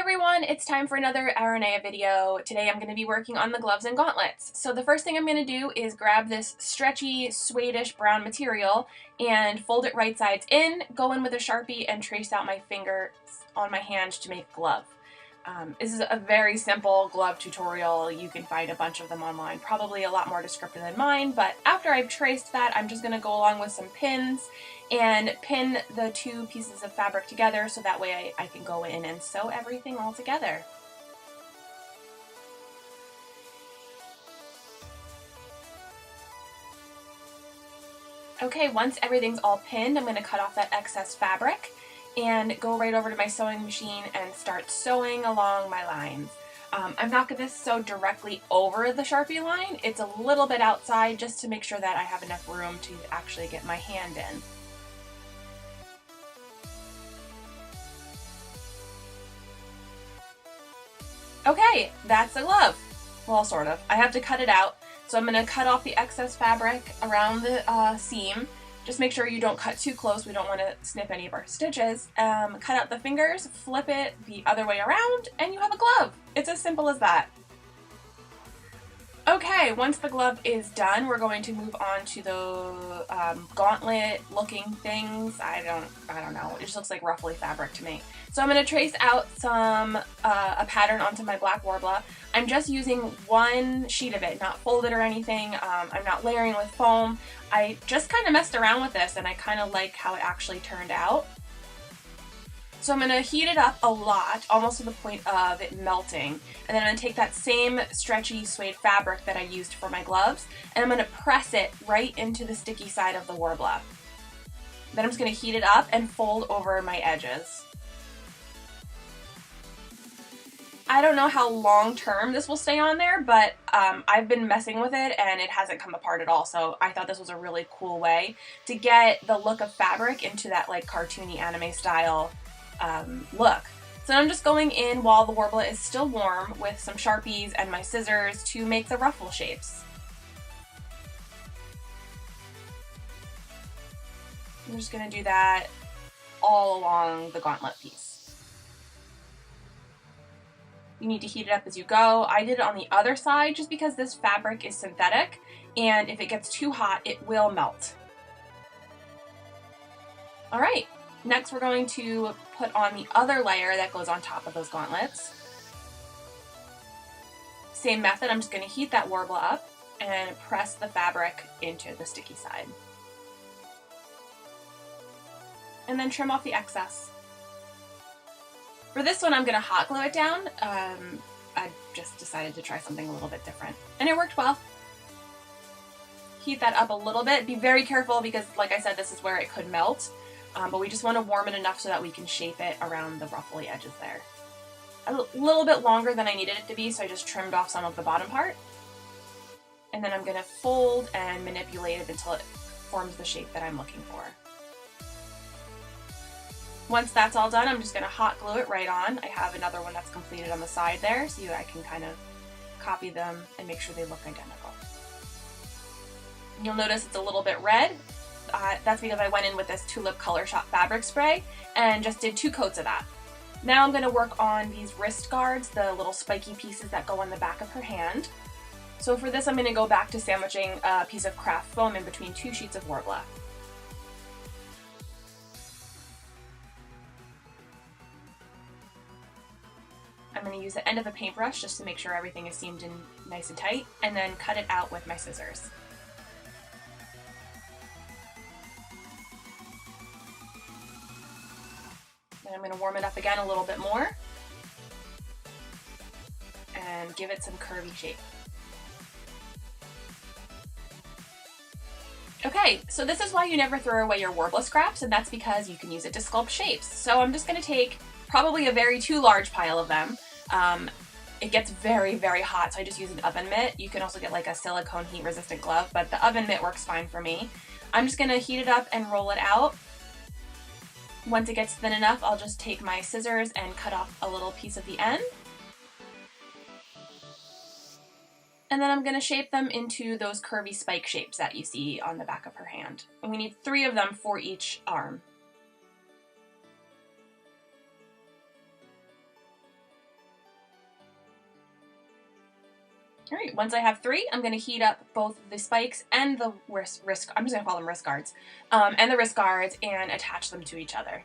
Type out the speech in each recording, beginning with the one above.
everyone, it's time for another Aranea video. Today I'm going to be working on the gloves and gauntlets. So the first thing I'm going to do is grab this stretchy swedish brown material and fold it right sides in, go in with a Sharpie and trace out my fingers on my hand to make a glove. This is a very simple glove tutorial. You can find a bunch of them online, probably a lot more descriptive than mine, but after I've traced that, I'm just going to go along with some pins and pin the two pieces of fabric together so that way I can go in and sew everything all together. Okay, once everything's all pinned, I'm going to cut off that excess fabric and go right over to my sewing machine and start sewing along my lines. I'm not going to sew directly over the Sharpie line. It's a little bit outside just to make sure that I have enough room to actually get my hand in. Okay, that's a glove. Well, sort of. I have to cut it out, so I'm going to cut off the excess fabric around the seam. Just make sure you don't cut too close. We don't want to snip any of our stitches. Cut out the fingers, flip it the other way around, and you have a glove. It's as simple as that. Okay, once the glove is done, we're going to move on to the gauntlet looking things. I don't know. It just looks like ruffly fabric to me. So I'm going to trace out a pattern onto my black Worbla. I'm just using one sheet of it, not folded or anything. I'm not layering with foam. I just kind of messed around with this and I kind of like how it actually turned out. So I'm going to heat it up a lot, almost to the point of it melting. And then I'm going to take that same stretchy suede fabric that I used for my gloves, and I'm going to press it right into the sticky side of the Worbla. Then I'm just going to heat it up and fold over my edges. I don't know how long term this will stay on there, but I've been messing with it and it hasn't come apart at all, so I thought this was a really cool way to get the look of fabric into that like cartoony anime style look. So I'm just going in while the Worbla is still warm with some Sharpies and my scissors to make the ruffle shapes. I'm just going to do that all along the gauntlet piece. You need to heat it up as you go. I did it on the other side just because this fabric is synthetic, and if it gets too hot, it will melt. Alright, next we're going to put on the other layer that goes on top of those gauntlets. Same method, I'm just going to heat that Worbla up and press the fabric into the sticky side. And then trim off the excess. For this one, I'm going to hot glue it down. I just decided to try something a little bit different, and it worked well. Heat that up a little bit. Be very careful because, like I said, this is where it could melt, but we just want to warm it enough so that we can shape it around the ruffly edges there. A little bit longer than I needed it to be, so I just trimmed off some of the bottom part. And then I'm going to fold and manipulate it until it forms the shape that I'm looking for. Once that's all done, I'm just going to hot glue it right on. I have another one that's completed on the side there, so I can kind of copy them and make sure they look identical. You'll notice it's a little bit red. That's because I went in with this Tulip Color Shop fabric spray and just did 2 coats of that. Now I'm going to work on these wrist guards, the little spiky pieces that go on the back of her hand. So for this, I'm going to go back to sandwiching a piece of craft foam in between 2 sheets of Worbla. I'm going to use the end of a paintbrush just to make sure everything is seamed in nice and tight, and then cut it out with my scissors. Then I'm going to warm it up again a little bit more and give it some curvy shape. Okay, so this is why you never throw away your Worbla scraps, and that's because you can use it to sculpt shapes. So I'm just going to take probably a too large pile of them. It gets very, very hot, so I just use an oven mitt. You can also get like a silicone heat resistant glove, but the oven mitt works fine for me. I'm just going to heat it up and roll it out. Once it gets thin enough, I'll just take my scissors and cut off a little piece of the end. And then I'm going to shape them into those curvy spike shapes that you see on the back of her hand. And we need 3 of them for each arm. All right, once I have 3, I'm going to heat up both the spikes and the wrist I'm just going to call them wrist guards, and the wrist guards, and attach them to each other.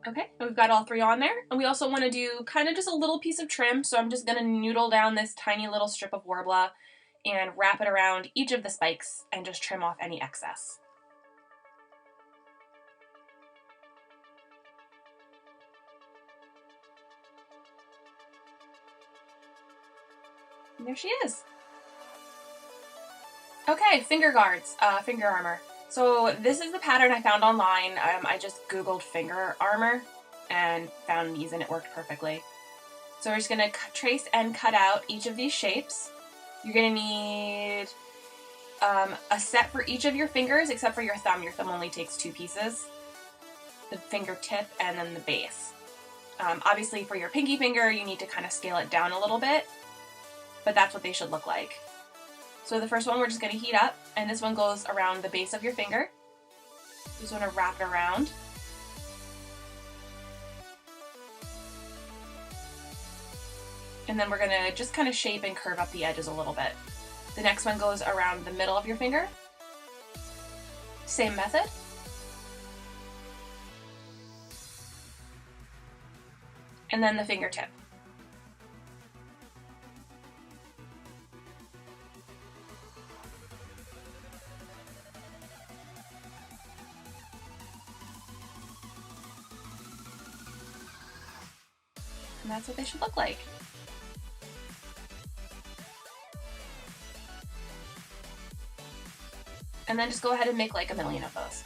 Okay, we've got all 3 on there, and we also want to do kind of just a little piece of trim, so I'm just going to noodle down this tiny little strip of Worbla and wrap it around each of the spikes and just trim off any excess. And there she is. Okay, finger guards, finger armor. So this is the pattern I found online. I just Googled finger armor and found these and it worked perfectly. So we're just going to trace and cut out each of these shapes. You're going to need a set for each of your fingers except for your thumb. Your thumb only takes 2 pieces. The fingertip and then the base. Obviously for your pinky finger you need to kind of scale it down a little bit, but that's what they should look like. So the first one we're just going to heat up, and this one goes around the base of your finger. You just want to wrap it around. And then we're going to just kind of shape and curve up the edges a little bit. The next one goes around the middle of your finger. Same method. And then the fingertip. And that's what they should look like. And then just go ahead and make like a million of those.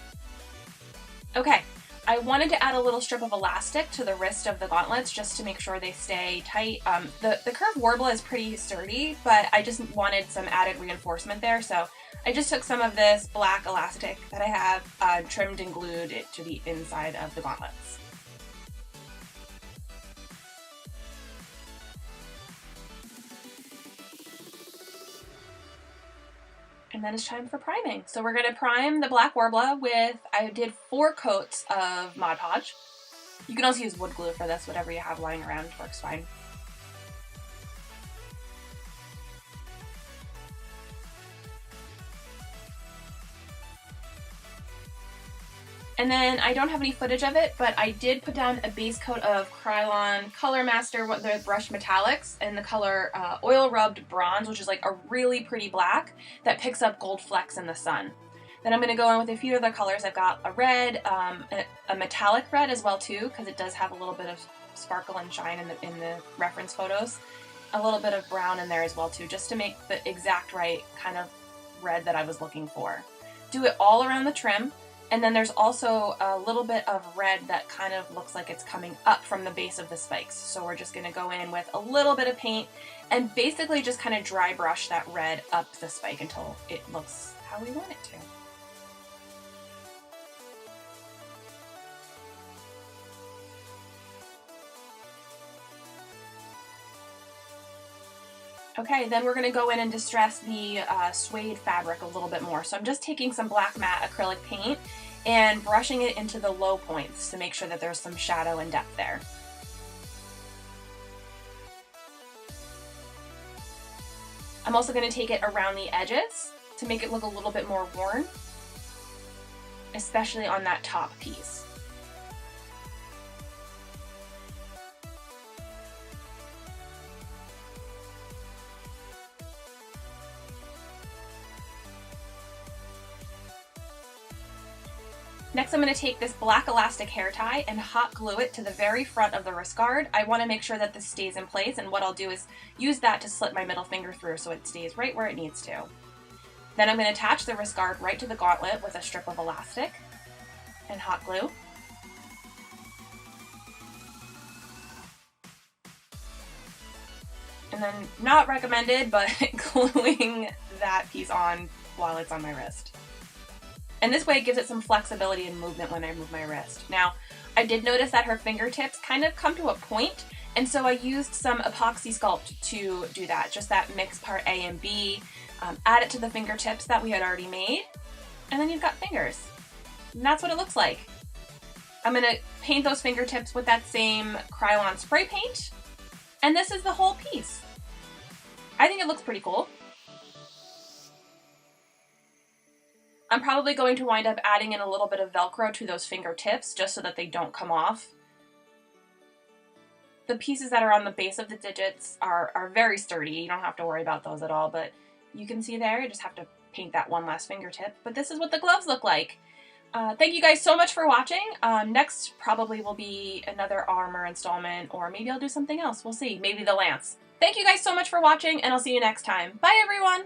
Okay, I wanted to add a little strip of elastic to the wrist of the gauntlets just to make sure they stay tight. The curved Worbla is pretty sturdy, but I just wanted some added reinforcement there, so I just took some of this black elastic that I have, trimmed and glued it to the inside of the gauntlets. And then it's time for priming. So we're going to prime the black Worbla with, I did 4 coats of Mod Podge. You can also use wood glue for this, whatever you have lying around works fine. And then I don't have any footage of it, but I did put down a base coat of Krylon Colormaster, the brushed metallics, and the color oil rubbed bronze, which is like a really pretty black that picks up gold flecks in the sun. Then I'm going to go in with a few other colors. I've got a red, a metallic red as well too, because it does have a little bit of sparkle and shine in the reference photos. A little bit of brown in there as well too, just to make the exact right kind of red that I was looking for. Do it all around the trim. And then there's also a little bit of red that kind of looks like it's coming up from the base of the spikes. So we're just going to go in with a little bit of paint and basically just kind of dry brush that red up the spike until it looks how we want it to. Okay, then we're going to go in and distress the suede fabric a little bit more. So I'm just taking some black matte acrylic paint and brushing it into the low points to make sure that there's some shadow and depth there. I'm also going to take it around the edges to make it look a little bit more worn, especially on that top piece. Next I'm going to take this black elastic hair tie and hot glue it to the very front of the wrist guard. I want to make sure that this stays in place, and what I'll do is use that to slip my middle finger through so it stays right where it needs to. Then I'm going to attach the wrist guard right to the gauntlet with a strip of elastic and hot glue. And then, not recommended, but gluing that piece on while it's on my wrist. And this way it gives it some flexibility and movement when I move my wrist. Now, I did notice that her fingertips kind of come to a point, and so I used some Apoxy Sculpt to do that. Just that mixed part A and B. Add it to the fingertips that we had already made, and then you've got fingers. And that's what it looks like. I'm going to paint those fingertips with that same Krylon spray paint, and this is the whole piece. I think it looks pretty cool. I'm probably going to wind up adding in a little bit of Velcro to those fingertips just so that they don't come off. The pieces that are on the base of the digits are very sturdy. You don't have to worry about those at all, but you can see there, you just have to paint that one last fingertip. But this is what the gloves look like. Thank you guys so much for watching. Next probably will be another armor installment, or maybe I'll do something else. We'll see. Maybe the lance. Thank you guys so much for watching, and I'll see you next time. Bye, everyone!